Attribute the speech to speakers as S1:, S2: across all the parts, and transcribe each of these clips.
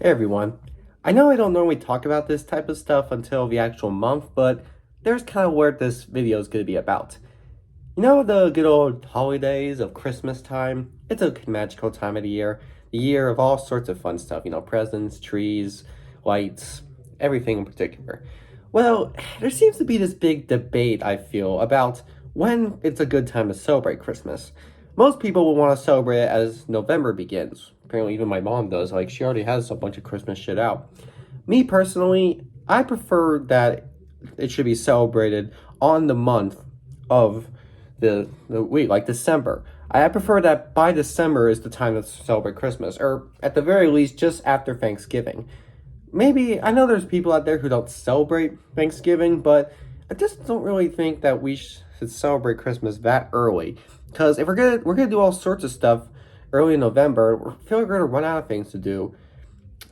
S1: Hey everyone. I know I don't normally talk about this type of stuff until the actual month, but there's kind of what this video is going to be about. You know the good old holidays of Christmas time? It's a magical time of the year of all sorts of fun stuff, presents, trees, lights, everything in particular. Well, there seems to be this big debate, I feel, about when it's a good time to celebrate Christmas. Most people will want to celebrate it as November begins. Apparently, even my mom does. Like, she already has a bunch of Christmas shit out. Me personally, I prefer that it should be celebrated on the month of the week, like December. I prefer that by December is the time to celebrate Christmas, or at the very least, just after Thanksgiving. Maybe I know there's people out there who don't celebrate Thanksgiving, but I just don't really think that we should celebrate Christmas that early. Because if we're gonna do all sorts of stuff early in November, we feel like we're gonna run out of things to do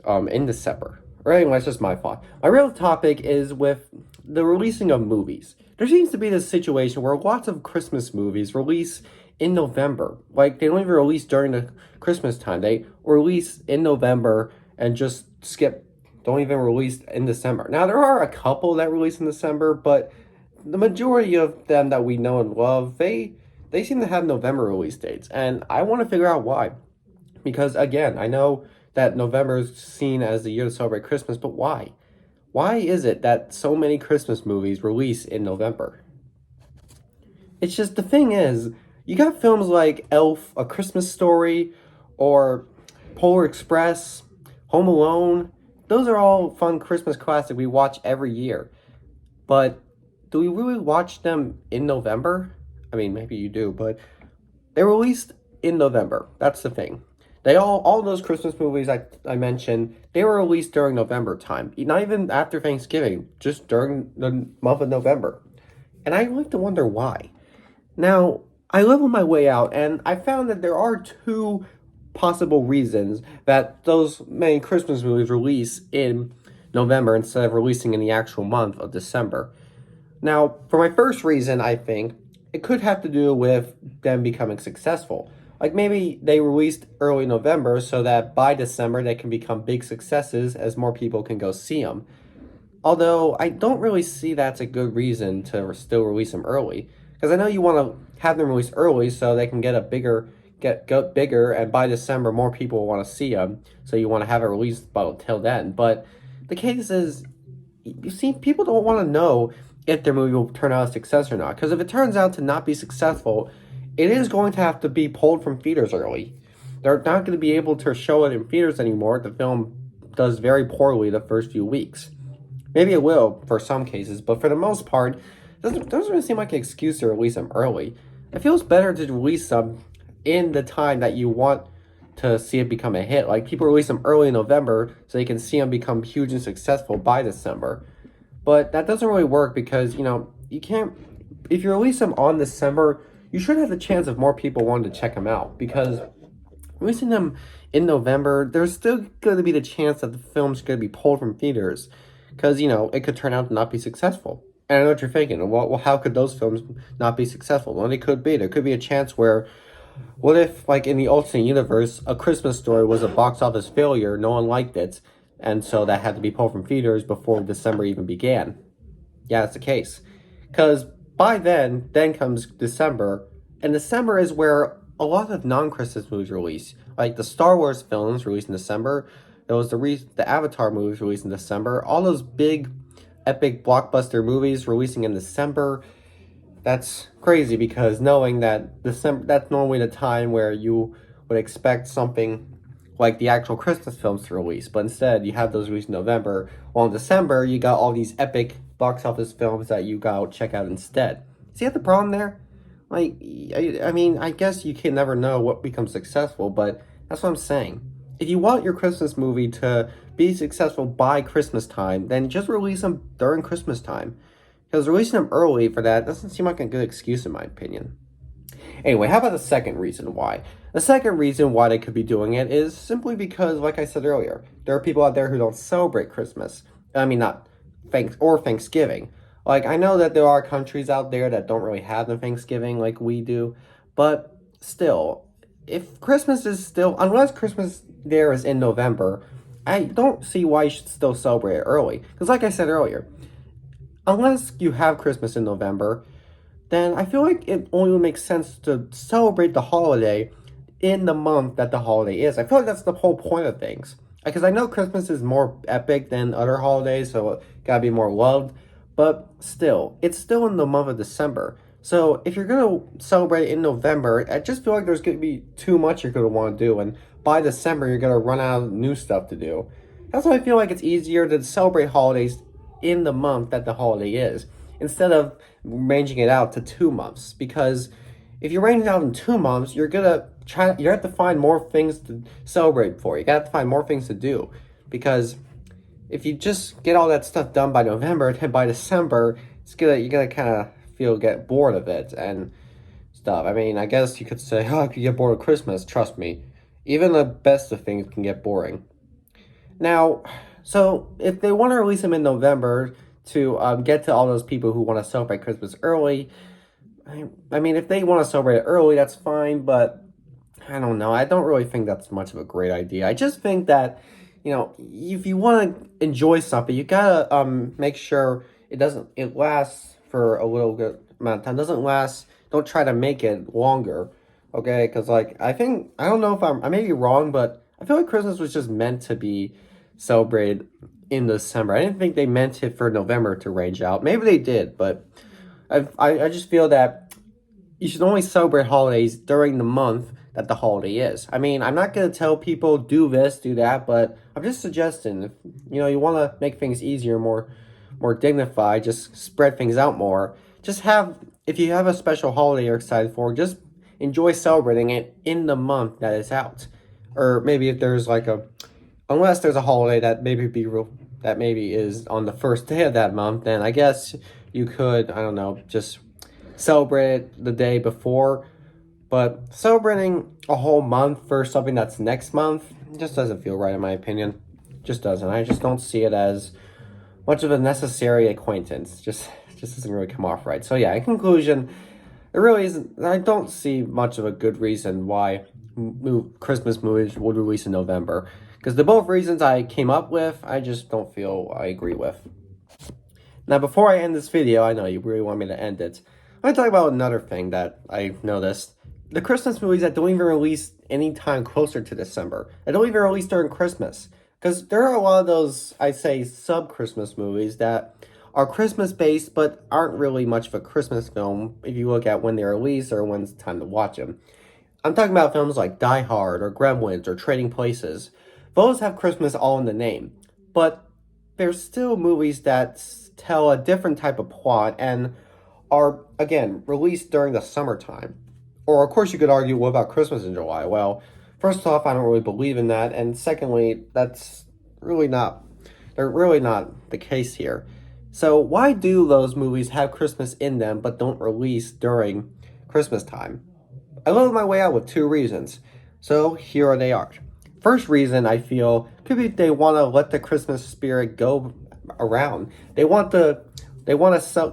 S1: in December. Or anyway, it's just my thought. My real topic is with the releasing of movies. There seems to be this situation where lots of Christmas movies release in November. Like, they don't even release during the Christmas time. They release in November and just don't even release in December. Now, there are a couple that release in December, but the majority of them that we know and love, they seem to have November release dates. And I want to figure out why. Because, again, I know that November is seen as the year to celebrate Christmas, but why? Why is it that so many Christmas movies release in November? It's just, the thing is, you got films like Elf, A Christmas Story, or Polar Express, Home Alone. Those are all fun Christmas classics we watch every year. But do we really watch them in November? I mean, maybe you do, but they're released in November. That's the thing. All those Christmas movies I mentioned, they were released during November time. Not even after Thanksgiving, just during the month of November. And I like to wonder why. Now, I live on my way out, and I found that there are two possible reasons that those many Christmas movies release in November instead of releasing in the actual month of December. Now, for my first reason, I think it could have to do with them becoming successful. Like, maybe they released early November so that by December they can become big successes as more people can go see them. Although I don't really see that's a good reason to still release them early, because I know you want to have them released early so they can get bigger, and by December more people will want to see them. So you want to have it released until then. But the case is, you see, people don't want to know if their movie will turn out a success or not. Because if it turns out to not be successful, it is going to have to be pulled from theaters early. They're not going to be able to show it in theaters anymore. The film does very poorly the first few weeks. Maybe it will for some cases, but for the most part, it doesn't really seem like an excuse to release them early. It feels better to release them in the time that you want to see it become a hit. Like, people release them early in November so you can see them become huge and successful by December. But that doesn't really work because, you can't, if you release them on December, you should have the chance of more people wanting to check them out, because releasing them in November, there's still going to be the chance that the film's going to be pulled from theaters, because, it could turn out to not be successful. And I know what you're thinking. Well, how could those films not be successful? Well, they could be. There could be a chance where, what if, like, in the alternate universe, A Christmas Story was a box office failure, no one liked it, and so that had to be pulled from theaters before December even began? Yeah, that's the case. Because by then comes December, and December is where a lot of non-Christmas movies release. Like the Star Wars films released in December, there was the Avatar movies released in December, all those big, epic blockbuster movies releasing in December. That's crazy, because knowing that December, that's normally the time where you would expect something like the actual Christmas films to release, but instead you have those released in November. While in December, you got all these epic box office films that you gotta check out instead. See the problem there? Like, I mean, I guess you can never know what becomes successful, but that's what I'm saying. If you want your Christmas movie to be successful by Christmas time, then just release them during Christmas time. Because releasing them early for that doesn't seem like a good excuse in my opinion. Anyway, how about the second reason why? The second reason why they could be doing it is simply because, like I said earlier, there are people out there who don't celebrate Christmas. I mean, not Thanksgiving. Like, I know that there are countries out there that don't really have the Thanksgiving like we do, but still, if Christmas is still, unless Christmas there is in November, I don't see why you should still celebrate it early. Because like I said earlier, unless you have Christmas in November, then I feel like it only would make sense to celebrate the holiday in the month that the holiday is. I feel like that's the whole point of things. Because I know Christmas is more epic than other holidays, so it gotta be more loved. But still, it's still in the month of December. So if you're gonna celebrate in November, I just feel like there's gonna be too much you're gonna want to do, and by December you're gonna run out of new stuff to do. That's why I feel like it's easier to celebrate holidays in the month that the holiday is, instead of ranging it out to 2 months. Because if you range it out in 2 months, you have to find more things to celebrate for. You got to find more things to do, because if you just get all that stuff done by November, then by December, you're gonna kind of get bored of it and stuff. I mean, I guess you could say, oh, if you get bored of Christmas, trust me, even the best of things can get boring. Now, so if they want to release them in November to get to all those people who want to celebrate Christmas early, I mean, if they want to celebrate it early, that's fine, but I don't know. I don't really think that's much of a great idea. I just think that, if you want to enjoy something, you gotta make sure it lasts for a little good amount of time. Doesn't last. Don't try to make it longer, okay? Because I don't know if I may be wrong, but I feel like Christmas was just meant to be celebrated in December. I didn't think they meant it for November to range out. Maybe they did, but I just feel that you should only celebrate holidays during the month that the holiday is. I mean, I'm not going to tell people do this, do that, but I'm just suggesting, if you want to make things easier, more dignified, just spread things out more. If you have a special holiday you're excited for, just enjoy celebrating it in the month that it's out. Or maybe if there's unless there's a holiday that maybe is on the first day of that month, then I guess you could, I don't know, just celebrate it the day before. But celebrating a whole month for something that's next month just doesn't feel right, in my opinion. Just doesn't. I just don't see it as much of a necessary acquaintance. Just doesn't really come off right. So yeah, in conclusion, it really isn't. I don't see much of a good reason why Christmas movies would release in November. Because the both reasons I came up with, I just don't feel I agree with. Now, before I end this video, I know you really want me to end it. I'm going to talk about another thing that I noticed. The Christmas movies that don't even release any time closer to December. They don't even release during Christmas. Because there are a lot of those, I say, sub-Christmas movies that are Christmas-based but aren't really much of a Christmas film if you look at when they're released or when it's time to watch them. I'm talking about films like Die Hard or Gremlins or Trading Places. Those have Christmas all in the name. But there's still movies that tell a different type of plot and are, again, released during the summertime. Or, of course, you could argue, what about Christmas in July? Well, first off, I don't really believe in that. And secondly, they're really not the case here. So why do those movies have Christmas in them but don't release during Christmas time? I love my way out with 2 reasons. So here they are. First reason, I feel, could be they want to let the Christmas spirit go around. They want to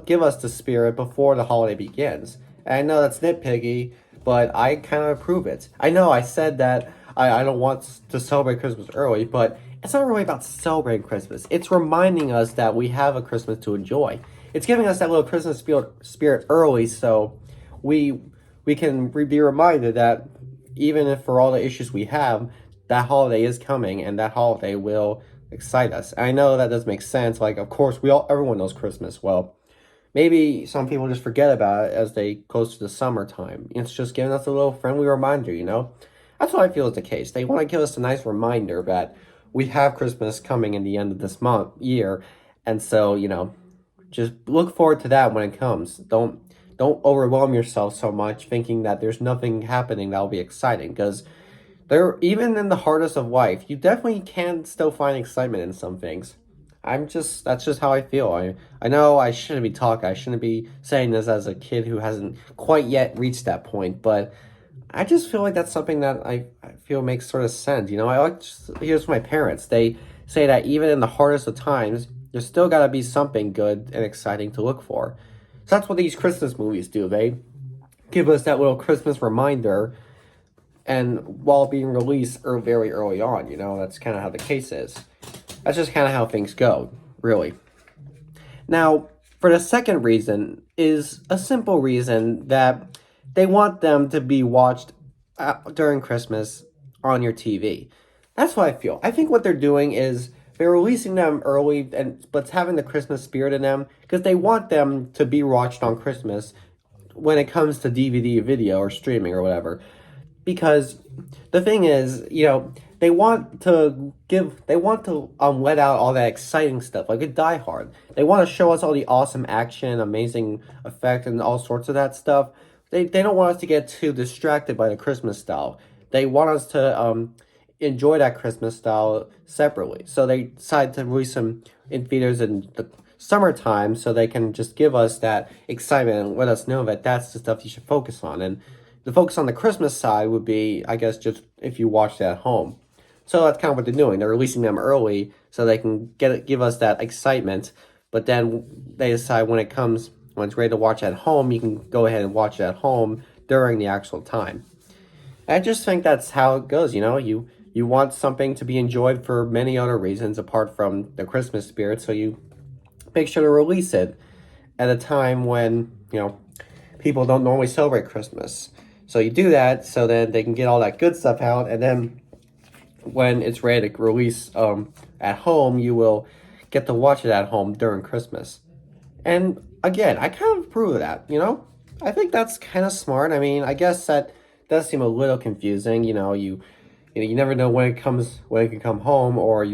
S1: give us the spirit before the holiday begins. And I know that's nitpicky, but I kind of approve it. I know I said that I don't want to celebrate Christmas early, but it's not really about celebrating Christmas. It's reminding us that we have a Christmas to enjoy. It's giving us that little Christmas spirit early, so we can be reminded that even if for all the issues we have, that holiday is coming and that holiday will excite us. And I know that doesn't make sense. Of course, everyone knows Christmas. Well, maybe some people just forget about it as they close to the summertime. It's just giving us a little friendly reminder, That's what I feel is the case. They want to give us a nice reminder that we have Christmas coming in the end of this year. And so, just look forward to that when it comes. Don't overwhelm yourself so much thinking that there's nothing happening that'll be exciting, because even in the hardest of life, you definitely can still find excitement in some things. That's just how I feel. I know I shouldn't be talking. I shouldn't be saying this as a kid who hasn't quite yet reached that point, but I just feel like that's something that I feel makes sort of sense. I like to hear from my parents. They say that even in the hardest of times, there's still got to be something good and exciting to look for. So that's what these Christmas movies do. They give us that little Christmas reminder and while being released very early on. You know, that's kind of how the case is. That's just kind of how things go, really. Now, for the second reason is a simple reason that they want them to be watched during Christmas on your TV. That's what I feel. I think what they're doing is they're releasing them early, but having the Christmas spirit in them because they want them to be watched on Christmas when it comes to DVD, video, or streaming or whatever. Because the thing is, you know, they want to let out all that exciting stuff like a Die Hard. They want to show us all the awesome action, amazing effect, and all sorts of that stuff. They don't want us to get too distracted by the Christmas style. They want us to enjoy that Christmas style separately. So they decide to release them in theaters in the summertime so they can just give us that excitement and let us know that that's the stuff you should focus on. And the focus on the Christmas side would be, I guess, just if you watch it at home. So that's kind of what they're doing. They're releasing them early so they can give us that excitement. But then they decide when it's ready to watch at home, you can go ahead and watch it at home during the actual time. I just think that's how it goes. You know, you want something to be enjoyed for many other reasons apart from the Christmas spirit, so you make sure to release it at a time when, you know, people don't normally celebrate Christmas. So you do that so then they can get all that good stuff out, and then when it's ready to release at home, you will get to watch it at home during Christmas. And again, I kind of approve of that, you know? I think that's kind of smart. I mean, I guess that does seem a little confusing, you know, you never know when it can come home, or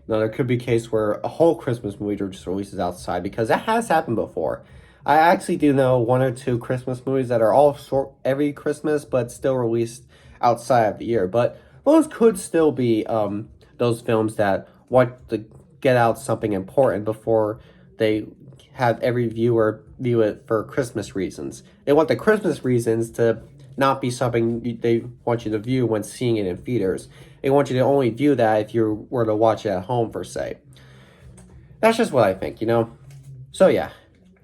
S1: there could be a case where a whole Christmas movie just releases outside, because that has happened before. I actually do know one or two Christmas movies that are all short every Christmas, but still released outside of the year. But those could still be those films that want to get out something important before they have every viewer view it for Christmas reasons. They want the Christmas reasons to not be something they want you to view when seeing it in theaters. They want you to only view that if you were to watch it at home, per se. That's just what I think, you know? So yeah,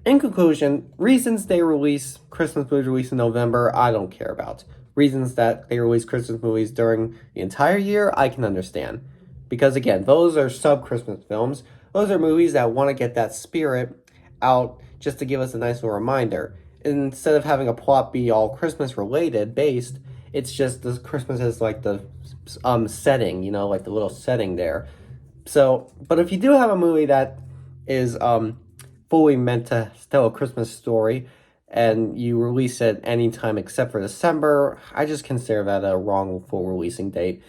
S1: in conclusion, reasons they release Christmas movies released in November, I don't care about. Reasons that they release Christmas movies during the entire year, I can understand. Because again, those are sub-Christmas films. Those are movies that want to get that spirit out just to give us a nice little reminder. Instead of having a plot be all Christmas related based, it's just the Christmas is like the setting, you know, like the little setting there. So, but if you do have a movie that is fully meant to tell a Christmas story, and you release it anytime except for December, I just consider that a wrongful releasing date.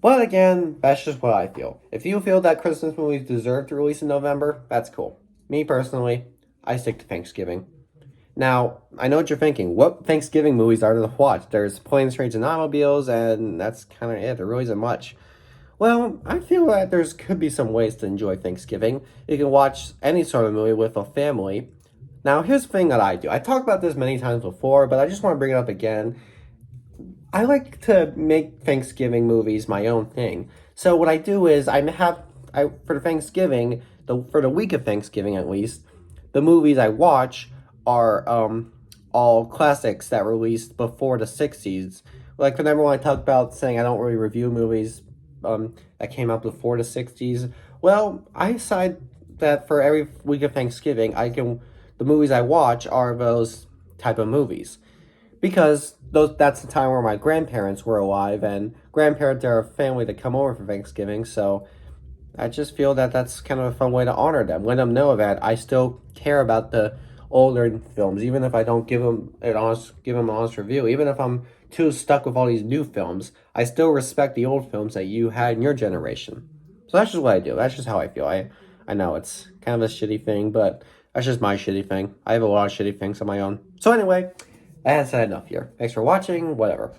S1: But again, that's just what I feel. If you feel that Christmas movies deserve to release in November, that's cool. Me personally, I stick to Thanksgiving. Now, I know what you're thinking. What Thanksgiving movies are to watch? There's Planes, Trains, and Automobiles, and that's kind of it. There really isn't much. Well, I feel that could be some ways to enjoy Thanksgiving. You can watch any sort of movie with a family. Now, here's the thing that I do. I talked about this many times before, but I just want to bring it up again. I like to make Thanksgiving movies my own thing. So what I do is for Thanksgiving, for the week of Thanksgiving at least, the movies I watch are all classics that released before the 60s. Like whenever I talk about saying I don't really review movies that came out before the 60s, well, I decide that for every week of Thanksgiving, the movies I watch are those type of movies. Because that's the time where my grandparents were alive, and grandparents are a family that come over for Thanksgiving, so I just feel that that's kind of a fun way to honor them. Let them know that I still care about the older films, even if I don't give them an honest review. Even if I'm too stuck with all these new films, I still respect the old films that you had in your generation. So that's just what I do. That's just how I feel. I know it's kind of a shitty thing, but that's just my shitty thing. I have a lot of shitty things on my own. So anyway, I had said enough here. Thanks for watching, whatever.